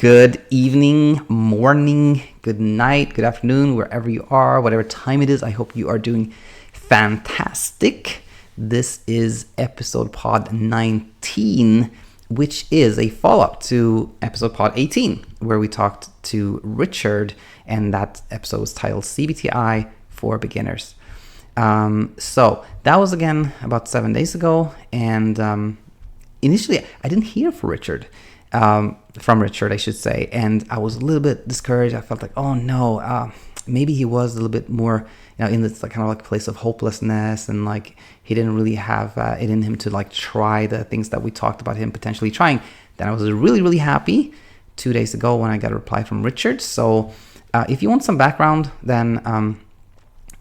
Good evening, morning, good night, good afternoon, wherever you are, whatever time it is. I hope you are doing fantastic. This is episode pod 19, which is a follow-up to episode pod 18, where we talked to Richard, and that episode was titled CBTi for Beginners. So that was again about 7 days ago, and initially I didn't hear from Richard, I should say, and I was a little bit discouraged. I felt like, oh no, maybe he was a little bit more, in this kind of like place of hopelessness, and like he didn't really have it in him to like try the things that we talked about him potentially trying. Then I was really, really happy 2 days ago when I got a reply from Richard. So if you want some background, then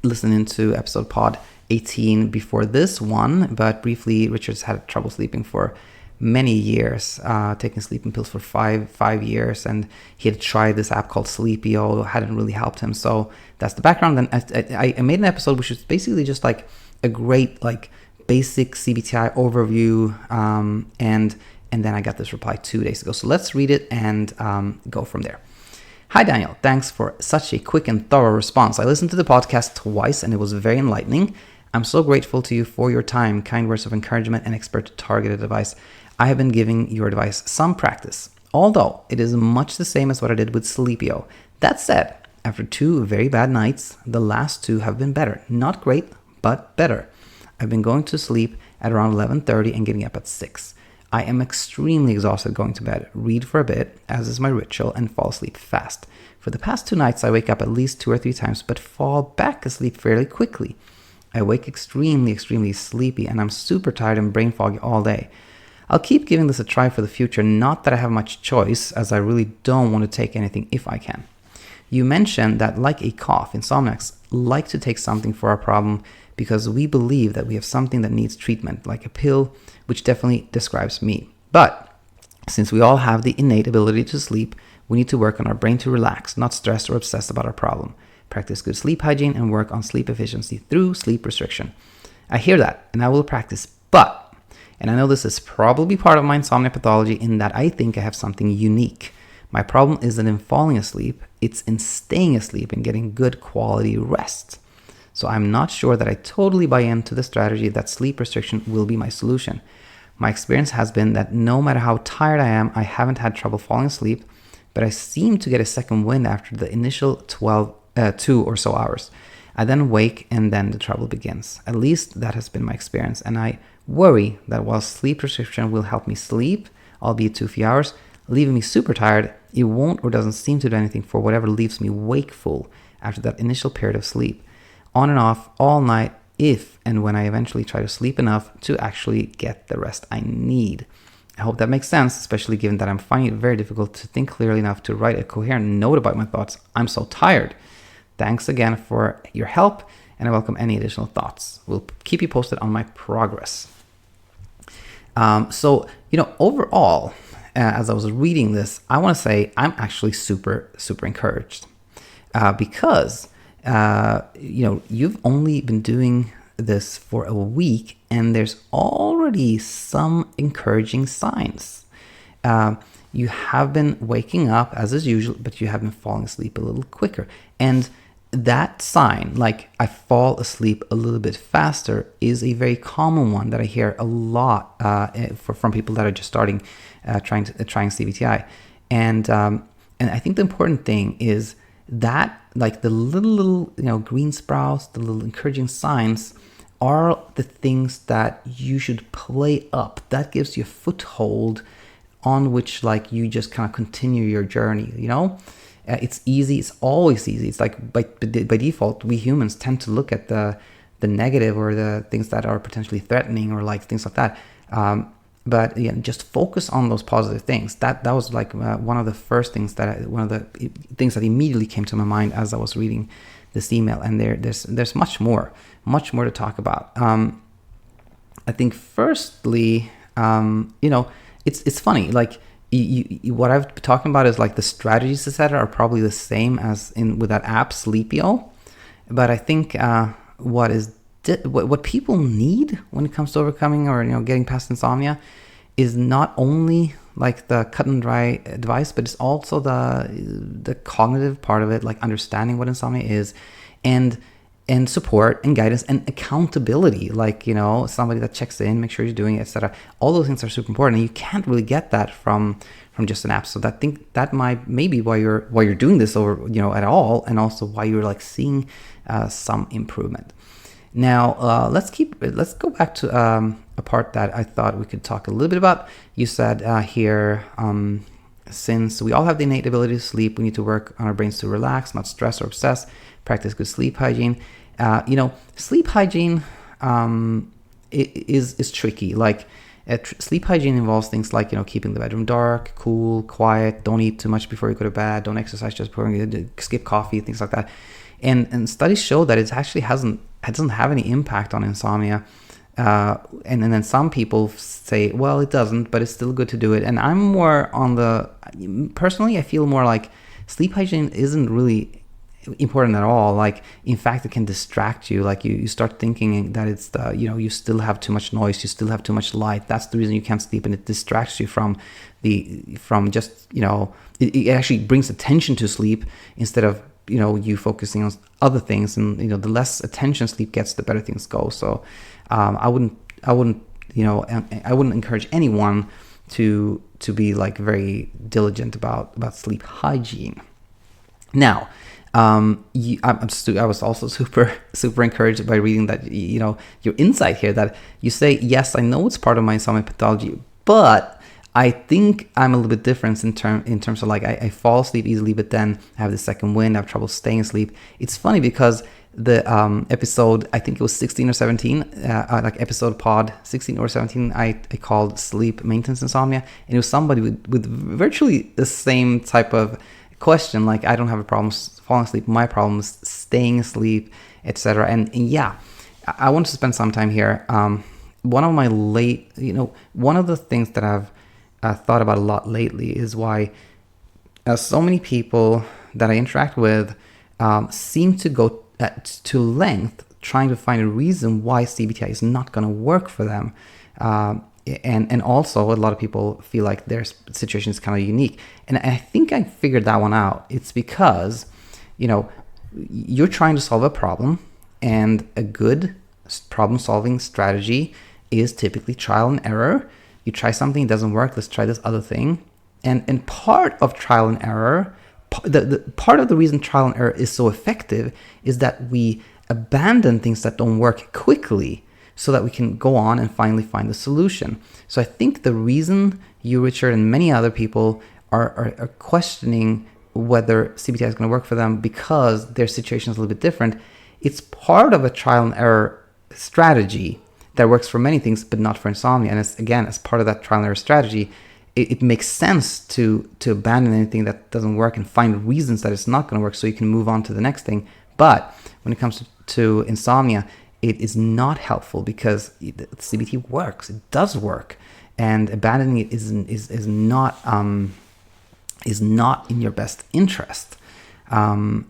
listen into episode pod 18 before this one. But briefly, Richard's had trouble sleeping for many years, taking sleeping pills for five years, and he had tried this app called Sleepio, hadn't really helped him. So that's the background. Then I made an episode which is basically just like a great like basic CBTi overview, and then I got this reply 2 days ago. So let's read it and go from there. Hi Daniel, thanks for such a quick and thorough response. I listened to the podcast twice and it was very enlightening. I'm so grateful to you for your time, kind words of encouragement, and expert targeted advice. I have been giving your advice some practice, although it is much the same as what I did with Sleepio. That said, after 2 very bad nights, the last 2 have been better. Not great, but better. I've been going to sleep at around 11:30 and getting up at 6. I am extremely exhausted going to bed, read for a bit, as is my ritual, and fall asleep fast. For the past 2 nights, I wake up at least 2 or 3 times, but fall back asleep fairly quickly. I wake extremely sleepy, and I'm super tired and brain foggy all day. I'll keep giving this a try for the future, not that I have much choice, as I really don't want to take anything if I can. You mentioned that, like a cough, insomniacs like to take something for our problem because we believe that we have something that needs treatment, like a pill, which definitely describes me. But since we all have the innate ability to sleep, we need to work on our brain to relax, not stress or obsess about our problem. Practice good sleep hygiene and work on sleep efficiency through sleep restriction. I hear that, and I will practice, but, and I know this is probably part of my insomnia pathology in that I think I have something unique. My problem isn't in falling asleep, it's in staying asleep and getting good quality rest. So I'm not sure that I totally buy into the strategy that sleep restriction will be my solution. My experience has been that no matter how tired I am, I haven't had trouble falling asleep, but I seem to get a second wind after the initial 2 or so hours. I then wake and then the trouble begins. At least that has been my experience, and I worry that while sleep restriction will help me sleep, albeit 2 few hours, leaving me super tired, it won't or doesn't seem to do anything for whatever leaves me wakeful after that initial period of sleep. On and off all night if and when I eventually try to sleep enough to actually get the rest I need. I hope that makes sense, especially given that I'm finding it very difficult to think clearly enough to write a coherent note about my thoughts. I'm so tired. Thanks again for your help, and I welcome any additional thoughts. We'll keep you posted on my progress. Overall, as I was reading this, I want to say I'm actually super encouraged because you've only been doing this for a week, and there's already some encouraging signs. You have been waking up as is usual, but you have been falling asleep a little quicker. And that sign, like I fall asleep a little bit faster, is a very common one that I hear a lot from people that are just starting trying CBTi. And I think the important thing is that like the little green sprouts, the little encouraging signs are the things that you should play up. That gives you a foothold on which like you just kind of continue your journey. It's easy. It's always easy. It's like by default, we humans tend to look at the negative or the things that are potentially threatening or like things like that. But just focus on those positive things. That was like one of the things that immediately came to my mind as I was reading this email. And there's much more to talk about. I think firstly, it's funny. Like what I've been talking about is like the strategies, etc., are probably the same as with that app Sleepio. But I think what people need when it comes to overcoming or getting past insomnia is not only like the cut and dry advice, but it's also the cognitive part of it, like understanding what insomnia is, and support and guidance and accountability, like, somebody that checks in, make sure you're doing it, etc. All those things are super important, and you can't really get that from just an app. So that might be why you're doing this, or at all, and also why you're like seeing some improvement. Now let's go back to a part that I thought we could talk a little bit about. You said here, since we all have the innate ability to sleep, we need to work on our brains to relax, not stress or obsess, practice good sleep hygiene. Sleep hygiene is tricky. Like sleep hygiene involves things like, keeping the bedroom dark, cool, quiet, don't eat too much before you go to bed, don't exercise just before you skip coffee, things like that. And studies show that it actually doesn't have any impact on insomnia. And then some people say, well, it doesn't, but it's still good to do it. And I'm more personally, I feel more like sleep hygiene isn't really important at all. Like, in fact, it can distract you. Like you start thinking that it's you still have too much noise, you still have too much light. That's the reason you can't sleep, and it distracts you from just, it actually brings attention to sleep instead of, you focusing on other things. And, the less attention sleep gets, the better things go. So, I wouldn't encourage anyone to be like very diligent about sleep hygiene. Now, I was also super encouraged by reading that, your insight here, that you say, yes, I know it's part of my insomnia pathology, but I think I'm a little bit different in terms of like, I fall asleep easily, but then I have the second wind, I have trouble staying asleep. It's funny because the episode, I think it was 16 or 17, like episode pod 16 or 17, I called sleep maintenance insomnia, and it was somebody with virtually the same type of question, like, I don't have a problem falling asleep, my problem is staying asleep, etc. And yeah, I want to spend some time here. One of the things that I've thought about a lot lately is why so many people that I interact with seem to go to length trying to find a reason why CBTi is not going to work for them. And also a lot of people feel like their situation is kind of unique. And I think I figured that one out. It's because, you're trying to solve a problem, and a good problem-solving strategy is typically trial and error. You try something, it doesn't work, let's try this other thing. And part of trial and error, the part of the reason trial and error is so effective is that we abandon things that don't work quickly so that we can go on and finally find the solution. So I think the reason you, Richard, and many other people are questioning whether CBTi is going to work for them because their situation is a little bit different, it's part of a trial and error strategy that works for many things, but not for insomnia. And as part of that trial and error strategy, it makes sense to abandon anything that doesn't work and find reasons that it's not going to work so you can move on to the next thing. But when it comes to insomnia, it is not helpful because CBT works. It does work, and abandoning it is not in your best interest. And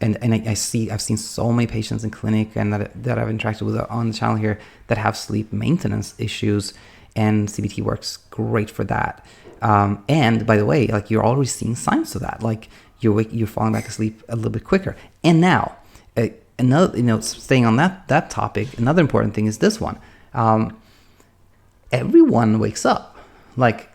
I've seen so many patients in clinic and that I've interacted with on the channel here that have sleep maintenance issues, and CBT works great for that. And by the way, like, you're already seeing signs of that, like you're falling back asleep a little bit quicker. And now, another, staying on that topic, another important thing is this one. Everyone wakes up. Like,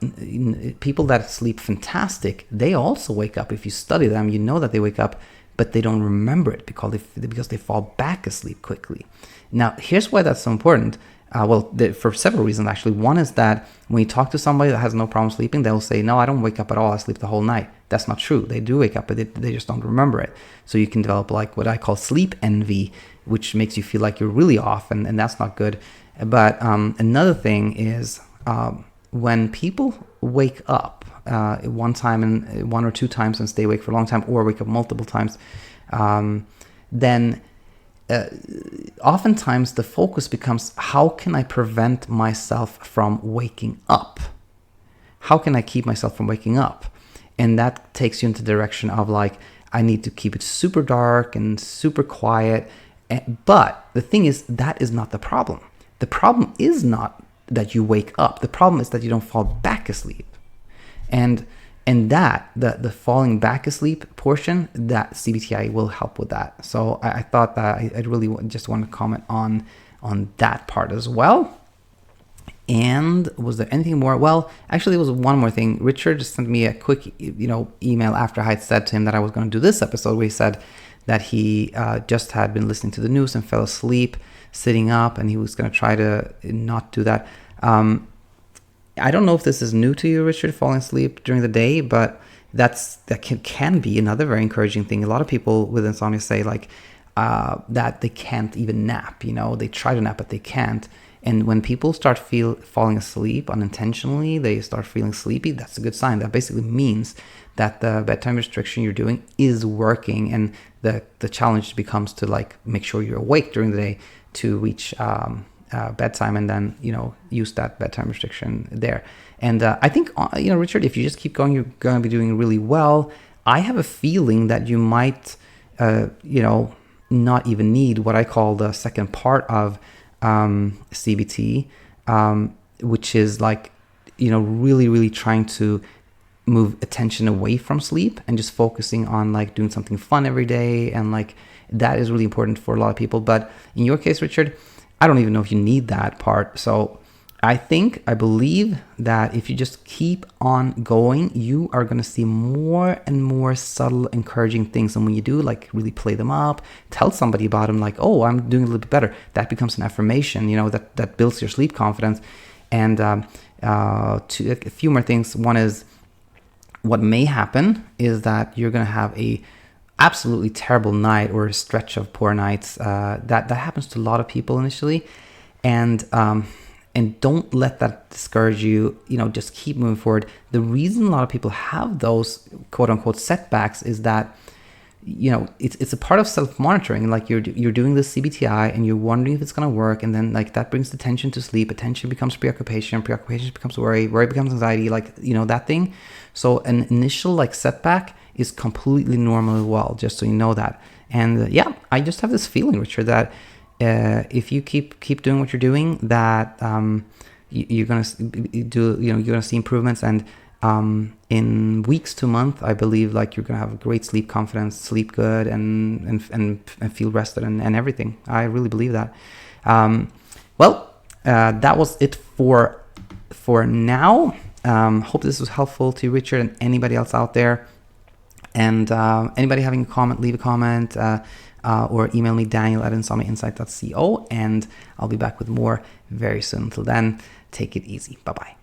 people that sleep fantastic, they also wake up. If you study them, you know that they wake up, but they don't remember it because they fall back asleep quickly. Now, here's why that's so important. For several reasons, actually. One is that when you talk to somebody that has no problem sleeping, they'll say, no, I don't wake up at all. I sleep the whole night. That's not true. They do wake up, but they just don't remember it. So you can develop like what I call sleep envy, which makes you feel like you're really off, and that's not good. But another thing is when people wake up one time and one or two times and stay awake for a long time, or wake up multiple times, then oftentimes the focus becomes, how can I prevent myself from waking up? How can I keep myself from waking up? And that takes you into the direction of like, I need to keep it super dark and super quiet. But the thing is, that is not the problem. The problem is not that you wake up. The problem is that you don't fall back asleep. And that the falling back asleep portion, that CBTi will help with that. So I thought that I really just want to comment on that part as well. And was there anything more? Well, actually, there was one more thing. Richard just sent me a quick, email after I had said to him that I was going to do this episode, where he said that he just had been listening to the news and fell asleep sitting up, and he was going to try to not do that. I don't know if this is new to you, Richard, falling asleep during the day, but that can be another very encouraging thing. A lot of people with insomnia say that they can't even nap. They try to nap, but they can't. And when people start falling asleep unintentionally, they start feeling sleepy. That's a good sign. That basically means that the bedtime restriction you're doing is working, and the challenge becomes to make sure you're awake during the day to reach bedtime, and then use that bedtime restriction there. And I think Richard, if you just keep going, you're going to be doing really well. I have a feeling that you might not even need what I call the second part of CBT, which is really, really trying to move attention away from sleep and just focusing on doing something fun every day, and that is really important for a lot of people. But in your case, Richard, I don't even know if you need that part. So I believe that if you just keep on going, you are going to see more and more subtle, encouraging things. And when you do, really play them up, tell somebody about them, oh, I'm doing a little bit better. That becomes an affirmation, that builds your sleep confidence. And a few more things. One is, what may happen is that you're going to have a absolutely terrible night or a stretch of poor nights. That happens to a lot of people initially, and don't let that discourage you. Just keep moving forward. The reason a lot of people have those quote unquote setbacks is that it's a part of self-monitoring. You're doing this CBTi and you're wondering if it's going to work, and then that brings attention to sleep. Attention becomes preoccupation becomes worry becomes anxiety, that thing. So an initial setback is completely normal as well, just so you know that. And I just have this feeling, Richard, that if you keep doing what you're doing, that you're gonna you're gonna see improvements, and in weeks to month, I believe you're gonna have great sleep confidence, sleep good, and feel rested and everything. I really believe that. That was it for now. Hope this was helpful to Richard and anybody else out there. And anybody having a comment, leave a comment or email me, daniel@insomniainsight.co, and I'll be back with more very soon. Until then, take it easy. Bye-bye.